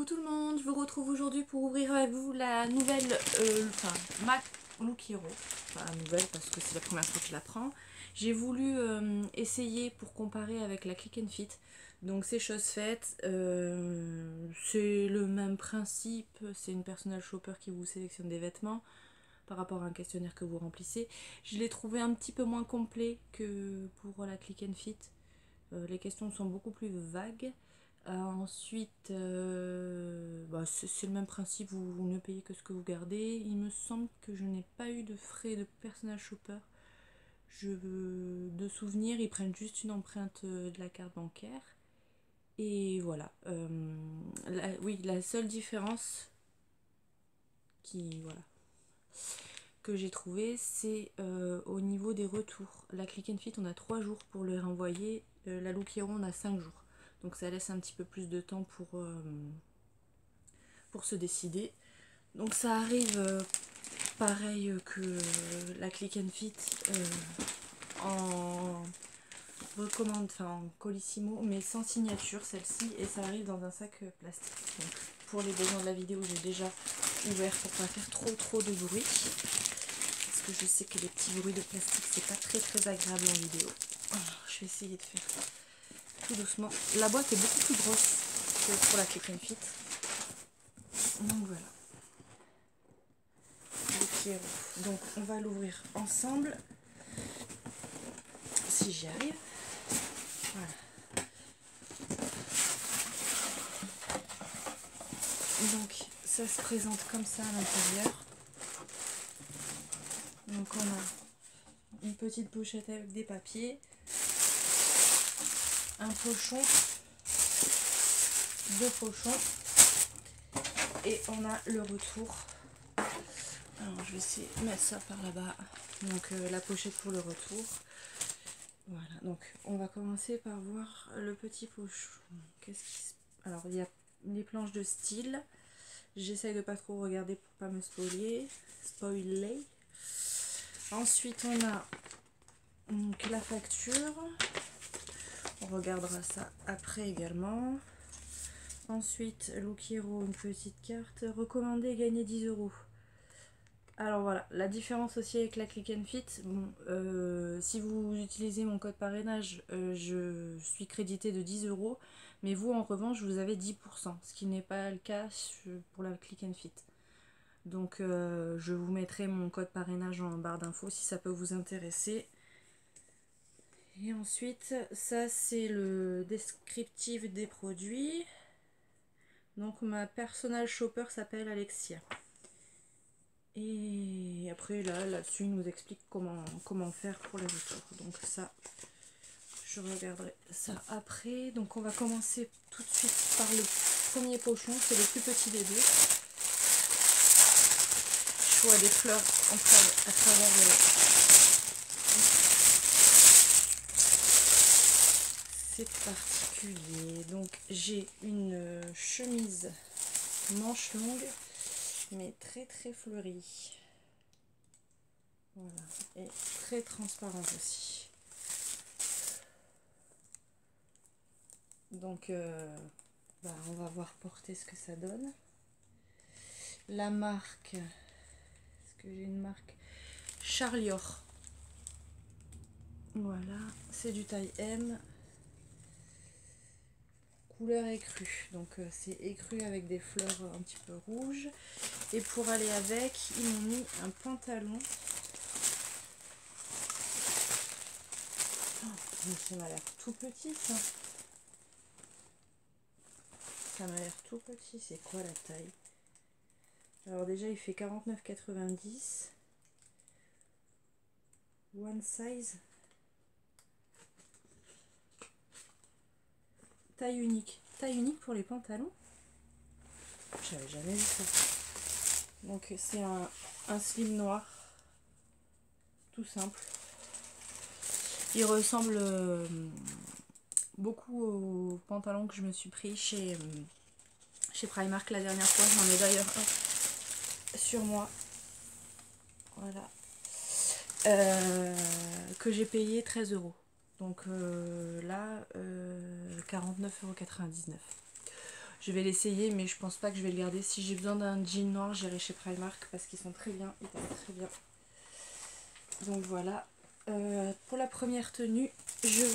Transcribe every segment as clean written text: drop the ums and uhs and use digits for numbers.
Coucou tout le monde, je vous retrouve aujourd'hui pour ouvrir avec vous la nouvelle, ma Look Hero. Enfin la nouvelle parce que c'est la première fois que je la prends. J'ai voulu essayer pour comparer avec la Click and Fit. Donc c'est chose faite, c'est le même principe, c'est une personal shopper qui vous sélectionne des vêtements par rapport à un questionnaire que vous remplissez. Je l'ai trouvé un petit peu moins complet que pour la Click and Fit. Les questions sont beaucoup plus vagues. Ensuite, c'est le même principe, vous ne payez que ce que vous gardez. Il me semble que je n'ai pas eu de frais de personal shopper. De souvenir, ils prennent juste une empreinte de la carte bancaire. Et voilà. Oui, la seule différence que j'ai trouvé, c'est au niveau des retours. La Click and Fit, on a 3 jours pour les renvoyer. La Look Hero, on a 5 jours. Donc ça laisse un petit peu plus de temps pour se décider. Donc ça arrive pareil que la Click and Fit en recommande, enfin en colissimo, mais sans signature celle-ci, et ça arrive dans un sac plastique. Donc pour les besoins de la vidéo, j'ai déjà ouvert pour pas faire trop de bruit, parce que je sais que les petits bruits de plastique c'est pas très agréable en vidéo. Alors, je vais essayer de faire tout doucement. La boîte est beaucoup plus grosse que pour la Click and Fit. Donc voilà. Donc on va l'ouvrir ensemble. Si j'y arrive. Voilà. Donc ça se présente comme ça à l'intérieur. Donc on a une petite pochette avec des papiers, un pochon, 2 pochons, et on a le retour. Alors je vais essayer de mettre ça par là-bas. Donc la pochette pour le retour. Voilà, donc on va commencer par voir le petit pochon. Alors il y a les planches de style. J'essaye de pas trop regarder pour pas me spoiler. Ensuite on a donc la facture. On regardera ça après également. Ensuite, Look Hero, une petite carte. Recommandé, gagner 10 €. Alors voilà, la différence aussi avec la Click and Fit, bon, si vous utilisez mon code parrainage, je suis crédité de 10 €, mais vous en revanche, vous avez 10%, ce qui n'est pas le cas pour la Click and Fit. Donc je vous mettrai mon code parrainage en barre d'infos si ça peut vous intéresser. Et ensuite, ça c'est le descriptif des produits. Donc ma personal shopper s'appelle Alexia. Et après là-dessus il nous explique comment faire pour les retours. Donc ça, je regarderai ça après. Donc on va commencer tout de suite par le premier pochon, c'est le plus petit des deux. Je vois des fleurs à travers c'est particulier. Donc j'ai une chemise manche longue mais très fleurie. Voilà, et très transparente aussi. Donc on va voir porter ce que ça donne. La marque, est-ce que j'ai une marque? Charlior. Voilà, c'est du taille M. Couleur écrue, donc c'est écru avec des fleurs un petit peu rouges. Et pour aller avec, ils m'ont mis un pantalon. Oh, mais ça m'a l'air tout petit ça. Ça m'a l'air tout petit, c'est quoi la taille? Alors déjà il fait 49,90. One size. Taille unique. Taille unique pour les pantalons? J'avais jamais vu ça. Donc c'est un slim noir. Tout simple. Il ressemble beaucoup au pantalon que je me suis pris chez Primark la dernière fois. J'en ai d'ailleurs un sur moi. Voilà. Que j'ai payé 13 €. Donc là, 49,99 €. Je vais l'essayer, mais je pense pas que je vais le garder. Si j'ai besoin d'un jean noir, j'irai chez Primark parce qu'ils sont très bien, ils taillent très bien. Donc voilà. Pour la première tenue, je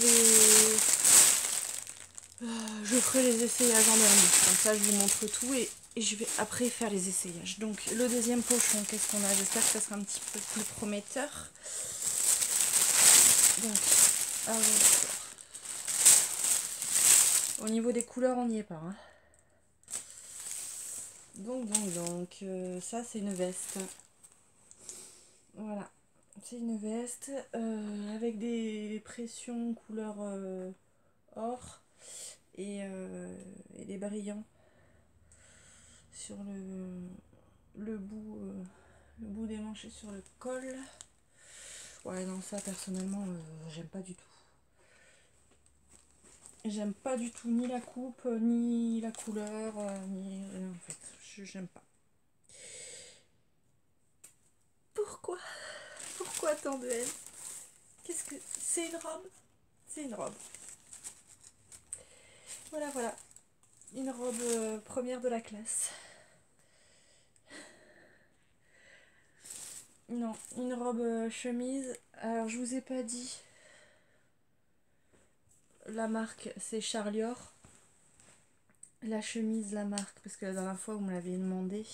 ferai les essayages en dernier. Comme ça, je vous montre tout et je vais après faire les essayages. Donc le deuxième pochon, qu'est-ce qu'on a? J'espère que ça sera un petit peu plus prometteur. Donc, au niveau des couleurs, on n'y est pas. Hein. Donc, ça c'est une veste. Voilà, c'est une veste avec des pressions couleur or et des brillants sur le bout des manches et sur le col. Ouais, non, ça personnellement, j'aime pas du tout. J'aime pas du tout ni la coupe, ni la couleur, ni rien en fait. J'aime pas. Pourquoi? Pourquoi tant de haine? Qu'est-ce que... C'est une robe? C'est une robe. Voilà, voilà. Une robe première de la classe. Non, une robe chemise. Alors, je vous ai pas dit. La marque, c'est Charlior. La chemise, la marque, parce que la dernière fois, vous me l'avez demandé.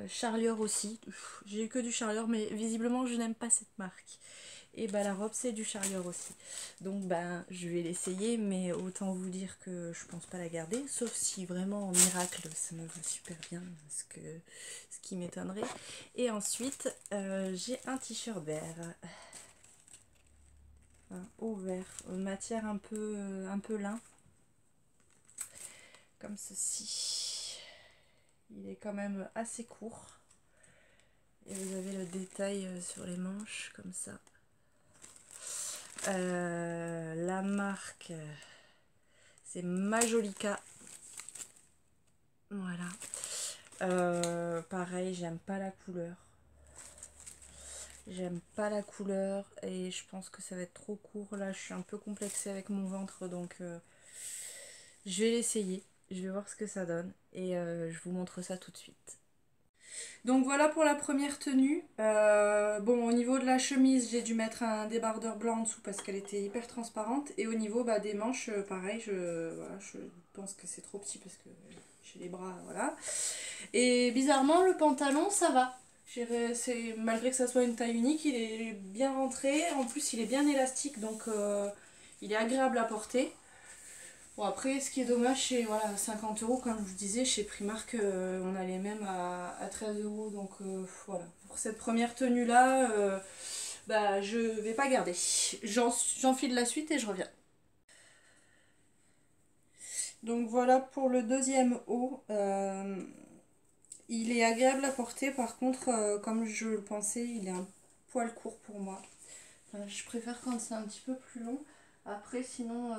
Charlior aussi. J'ai eu que du Charlior, mais visiblement, je n'aime pas cette marque. Et bah la robe c'est du Charlior aussi. Donc bah je vais l'essayer, mais autant vous dire que je pense pas la garder, sauf si vraiment en miracle ça me va super bien, ce qui m'étonnerait. Et ensuite j'ai un t-shirt vert. Au vert, matière un peu lin. Comme ceci. Il est quand même assez court. Et vous avez le détail sur les manches comme ça. La marque c'est Majolica. Voilà. Pareil, j'aime pas la couleur. J'aime pas la couleur et je pense que ça va être trop court. Là, je suis un peu complexée avec mon ventre, donc je vais l'essayer. Je vais voir ce que ça donne et je vous montre ça tout de suite. Donc voilà pour la première tenue. Bon, au niveau de la chemise, j'ai dû mettre un débardeur blanc en dessous parce qu'elle était hyper transparente. Et au niveau des manches, pareil, voilà, je pense que c'est trop petit parce que j'ai les bras, voilà. Et bizarrement, le pantalon, ça va. Malgré que ça soit une taille unique, il est bien rentré. En plus, il est bien élastique, donc il est agréable à porter. Bon, après, ce qui est dommage, c'est voilà, 50 €, comme je vous disais, chez Primark, on a les mêmes à 13 €. Donc voilà, pour cette première tenue-là, bah, je vais pas garder. J'enfile la suite et je reviens. Donc voilà pour le deuxième haut. Il est agréable à porter, par contre, comme je le pensais, il est un poil court pour moi. Enfin, je préfère quand c'est un petit peu plus long. Après, sinon,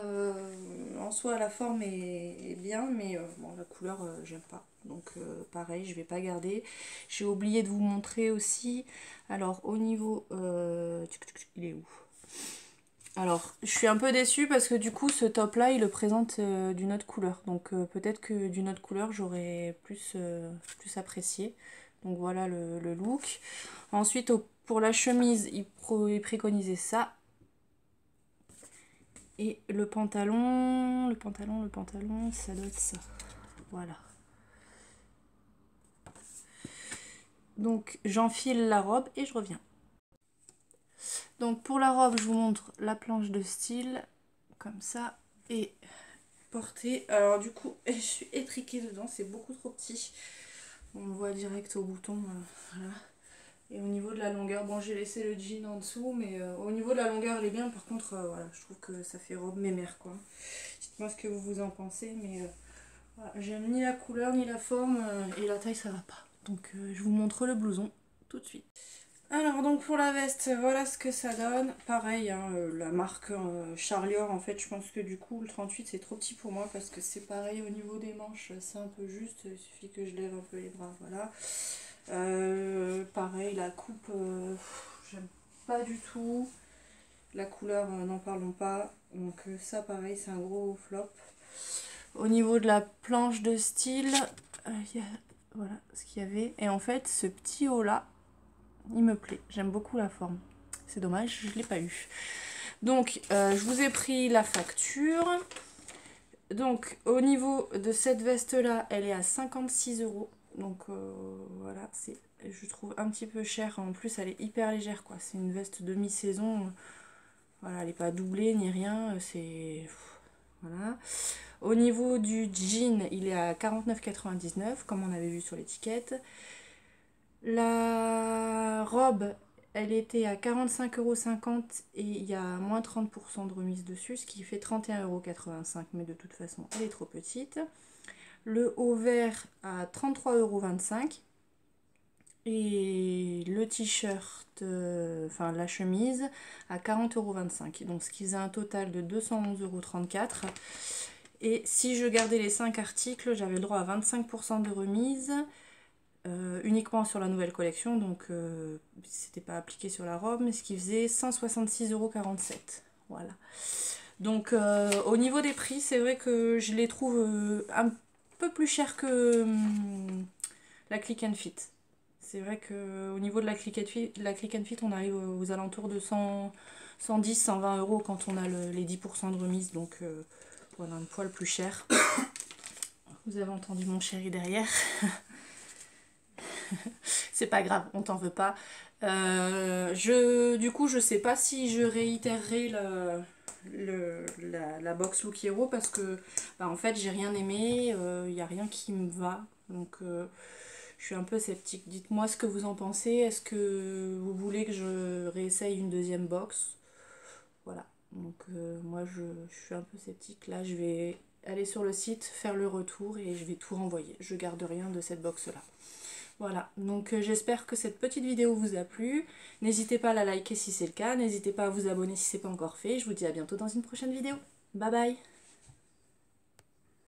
en soi, la forme est bien, mais bon, la couleur, j'aime pas. Donc, pareil, je vais pas garder. J'ai oublié de vous montrer aussi. Alors, au niveau... il est où? Alors, je suis un peu déçue parce que du coup, ce top-là, il le présente d'une autre couleur. Donc, peut-être que d'une autre couleur, j'aurais plus apprécié. Donc, voilà le look. Ensuite, pour la chemise, il préconisait ça. Et le pantalon, ça doit être ça. Voilà. Donc, j'enfile la robe et je reviens. Donc, pour la robe, je vous montre la planche de style. Comme ça. Et portée. Alors, du coup, je suis étriquée dedans. C'est beaucoup trop petit. On le voit direct au bouton. Voilà. Et au niveau de la longueur, bon, j'ai laissé le jean en dessous, mais au niveau de la longueur, elle est bien. Par contre, voilà, je trouve que ça fait robe mémère, quoi. Dites-moi ce que vous en pensez, mais voilà, j'aime ni la couleur, ni la forme, et la taille, ça va pas. Donc, je vous montre le blouson tout de suite. Alors, donc pour la veste, voilà ce que ça donne. Pareil, hein, la marque Charlior, en fait, je pense que du coup, le 38, c'est trop petit pour moi, parce que c'est pareil au niveau des manches, c'est un peu juste. Il suffit que je lève un peu les bras, voilà. Pareil, la coupe, j'aime pas du tout. La couleur, n'en parlons pas. Donc ça, pareil, c'est un gros flop. Au niveau de la planche de style, voilà ce qu'il y avait. Et en fait, ce petit haut là, il me plaît. J'aime beaucoup la forme. C'est dommage, je ne l'ai pas eu. Donc, je vous ai pris la facture. Donc, au niveau de cette veste-là, elle est à 56 €. Donc, voilà, c'est, je trouve un petit peu cher. En plus, elle est hyper légère, quoi. C'est une veste demi-saison. Voilà, elle n'est pas doublée ni rien. C'est... Voilà. Au niveau du jean, il est à 49,99 comme on avait vu sur l'étiquette. La robe, elle était à 45,50 € et il y a moins 30% de remise dessus, ce qui fait 31,85 €, mais de toute façon, elle est trop petite. Le haut vert à 33,25 € et le t-shirt, enfin la chemise, à 40,25 €. Donc, ce qui faisait un total de 211,34 €. Et si je gardais les 5 articles, j'avais le droit à 25% de remise. Uniquement sur la nouvelle collection, donc c'était pas appliqué sur la robe, mais ce qui faisait 166,47 €. Voilà. Donc au niveau des prix, c'est vrai que je les trouve un peu plus chers que la Click and Fit. C'est vrai qu'au niveau de la Click and Fit, on arrive aux alentours de 110, 120 € quand on a les 10% de remise, donc voilà, un poil plus cher. Vous avez entendu mon chéri derrière. C'est pas grave, on t'en veut pas. Du coup, je sais pas si je réitérerai la box Look Hero parce que bah, en fait j'ai rien aimé, il n'y a rien qui me va. Donc je suis un peu sceptique. Dites-moi ce que vous en pensez. Est-ce que vous voulez que je réessaye une deuxième box? Voilà. Donc moi je suis un peu sceptique. Là je vais aller sur le site, faire le retour et je vais tout renvoyer. Je garde rien de cette box là. Voilà, donc j'espère que cette petite vidéo vous a plu. N'hésitez pas à la liker si c'est le cas, n'hésitez pas à vous abonner si ce n'est pas encore fait. Je vous dis à bientôt dans une prochaine vidéo. Bye bye!